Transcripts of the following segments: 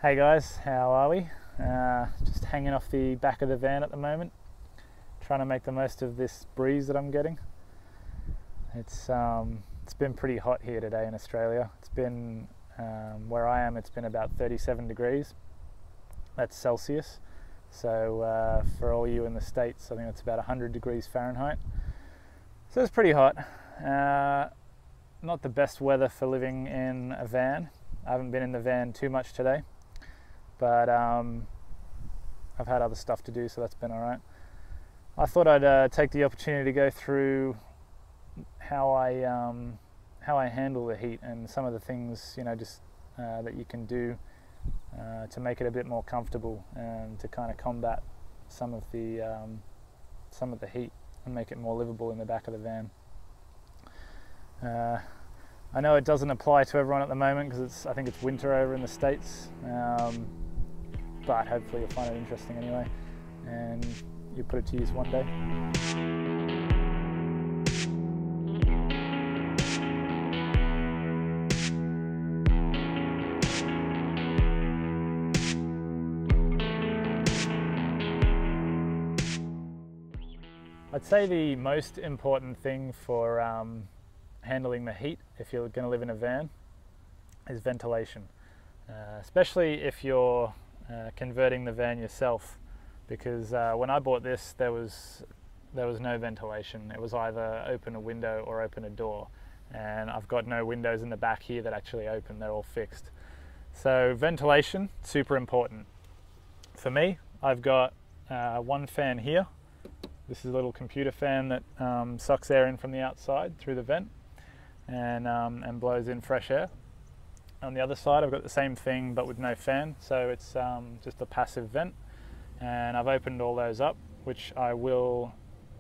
Hey guys, how are we? Just hanging off the back of the van at the moment, trying to make the most of this breeze that I'm getting. It's been pretty hot here today in Australia. It's been, where I am, it's been about 37 degrees. That's Celsius. So for all you in the States, I think it's about 100 degrees Fahrenheit. So it's pretty hot. Not the best weather for living in a van. I haven't been in the van too much today, but I've had other stuff to do, so that's been all right. I thought I'd take the opportunity to go through how I handle the heat and some of the things, that you can do to make it a bit more comfortable and to kind of combat some of the heat and make it more livable in the back of the van. I know it doesn't apply to everyone at the moment because I think it's winter over in the States, but hopefully you'll find it interesting anyway, and you'll put it to use one day. I'd say the most important thing for handling the heat, if you're going to live in a van, is ventilation, especially if you're converting the van yourself, because when I bought this there was no ventilation. It was either open a window or open a door, and I've got no windows in the back here that actually open. They're all fixed. So ventilation, super important. For me, I've got one fan here. This is a little computer fan that sucks air in from the outside through the vent and blows in fresh air. On the other side I've got the same thing but with no fan, so it's just a passive vent, and I've opened all those up, which I will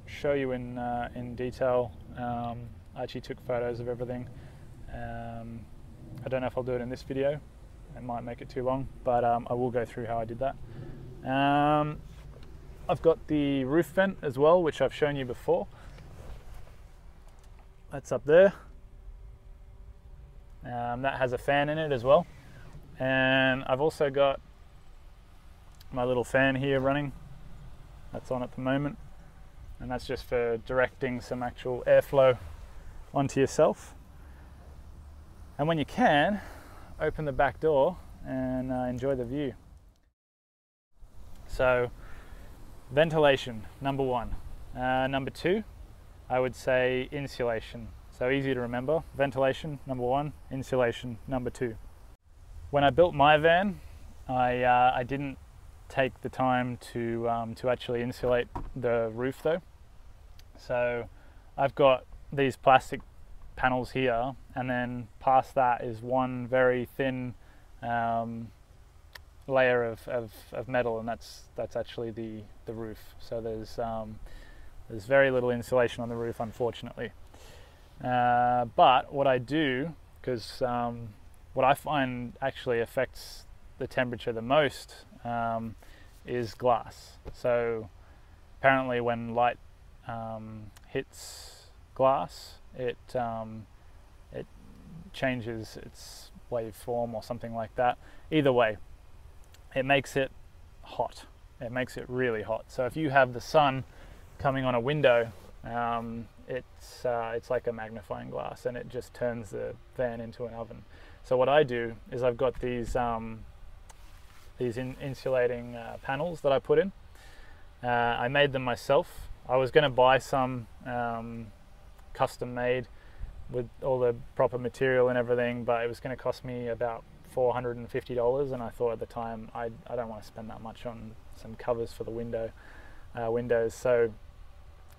show you in detail. I actually took photos of everything. I don't know if I'll do it in this video, it might make it too long, but I will go through how I did that. I've got the roof vent as well, which I've shown you before. That's up there. That has a fan in it as well. And I've also got my little fan here running. That's on at the moment. And that's just for directing some actual airflow onto yourself. And when you can, open the back door and enjoy the view. So, ventilation, number one. Number two, I would say insulation. So easy to remember. Ventilation, number one. Insulation, number two. When I built my van, I didn't take the time to actually insulate the roof though. So I've got these plastic panels here, and then past that is one very thin layer of metal, and that's actually the roof. So there's very little insulation on the roof, unfortunately. But what I do, because what I find actually affects the temperature the most is glass. So apparently when light hits glass, it changes its waveform or something like that. Either way, it makes it hot. It makes it really hot. So if you have the sun coming on a window, it's like a magnifying glass, and it just turns the van into an oven. So what I do is I've got these insulating panels that I put in. I made them myself. I was going to buy some custom made with all the proper material and everything, but it was going to cost me about $450, and I thought at the time I don't want to spend that much on some covers for the windows. So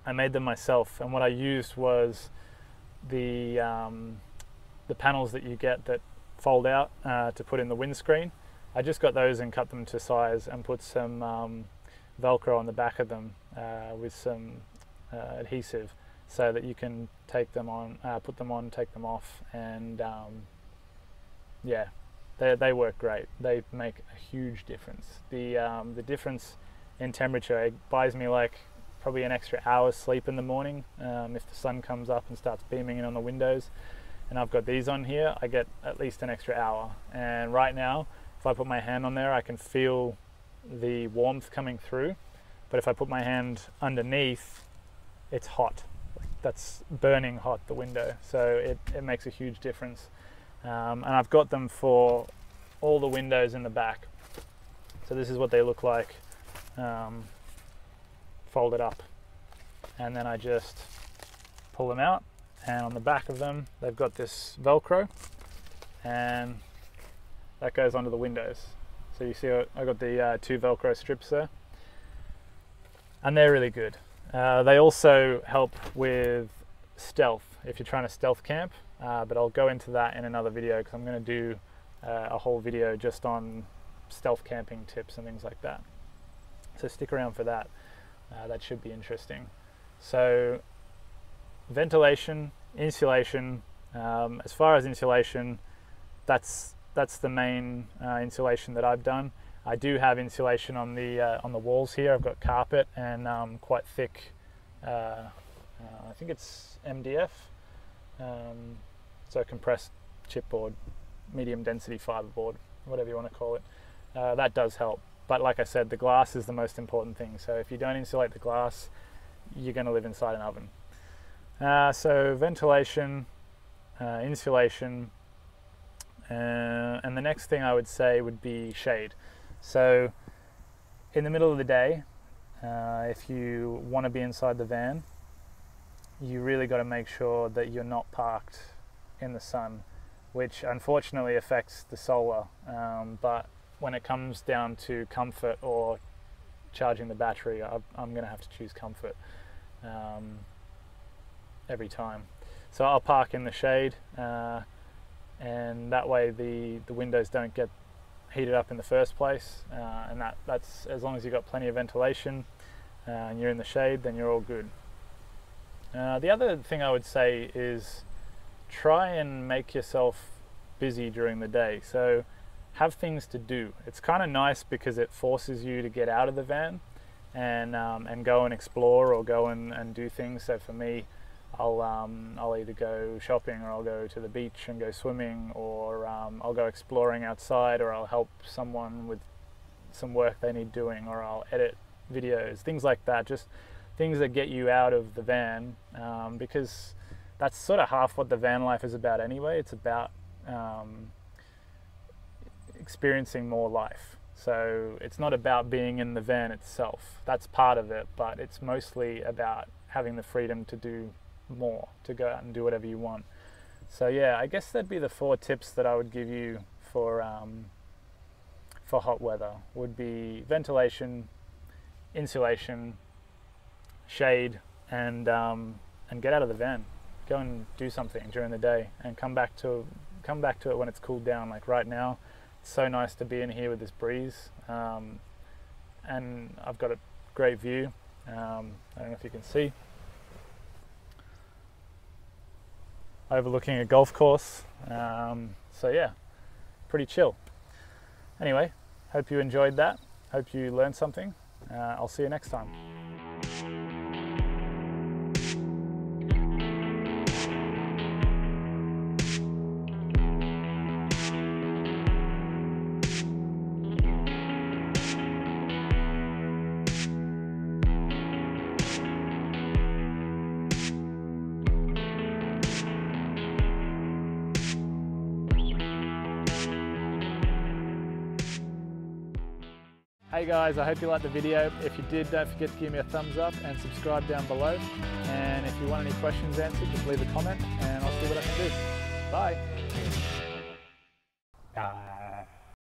I made them myself, and what I used was the panels that you get that fold out to put in the windscreen. I just got those and cut them to size and put some Velcro on the back of them with some adhesive, so that you can take them on, put them on, take them off, and yeah, they work great. They make a huge difference. The difference in temperature, it buys me like probably an extra hour's sleep in the morning if the sun comes up and starts beaming in on the windows. And I've got these on here, I get at least an extra hour. And right now, if if I put my hand on there, I can feel the warmth coming through. But if I put my hand underneath, it's hot. That's burning hot, the window. So it makes a huge difference. And I've got them for all the windows in the back. So this is what they look like, folded up. And then I just pull them out, and on the back of them, they've got this Velcro, and that goes onto the windows. So you see I got the 2 Velcro strips there, and they're really good. They also help with stealth, if you're trying to stealth camp, but I'll go into that in another video, because I'm going to do a whole video just on stealth camping tips and things like that. So stick around for that. That should be interesting. So ventilation, insulation. As far as insulation, that's the main insulation that I've done. I do have insulation on the walls here. I've got carpet and quite thick. I think it's MDF, so compressed chipboard, medium density fiberboard, whatever you want to call it. That does help. But like I said, the glass is the most important thing. So if you don't insulate the glass, you're going to live inside an oven. So ventilation, insulation, and the next thing I would say would be shade. So in the middle of the day, if you want to be inside the van, you really got to make sure that you're not parked in the sun, which unfortunately affects the solar. But when it comes down to comfort or charging the battery, I'm going to have to choose comfort every time. So I'll park in the shade, and that way the windows don't get heated up in the first place, and that's as long as you've got plenty of ventilation and you're in the shade, then you're all good. The other thing I would say is try and make yourself busy during the day. So have things to do. It's kind of nice because it forces you to get out of the van and go and explore or go and do things. So for me, I'll either go shopping, or I'll go to the beach and go swimming, or I'll go exploring outside, or I'll help someone with some work they need doing, or I'll edit videos, things like that. Just things that get you out of the van, because that's sort of half what the van life is about anyway. It's about experiencing more life. So it's not about being in the van itself. That's part of it, but it's mostly about having the freedom to do more, to go out and do whatever you want. So yeah, I guess that'd be the 4 tips that I would give you for hot weather. Would be ventilation, insulation, shade, and get out of the van. Go and do something during the day, and come back to it when it's cooled down. Like right now, it's so nice to be in here with this breeze, and I've got a great view. I don't know if you can see, overlooking a golf course. So yeah, pretty chill. Anyway, hope you enjoyed that. Hope you learned something. I'll see you next time. Hey guys, I hope you liked the video. If you did, don't forget to give me a thumbs up and subscribe down below. And if you want any questions answered, just leave a comment and I'll see what I can do. Bye.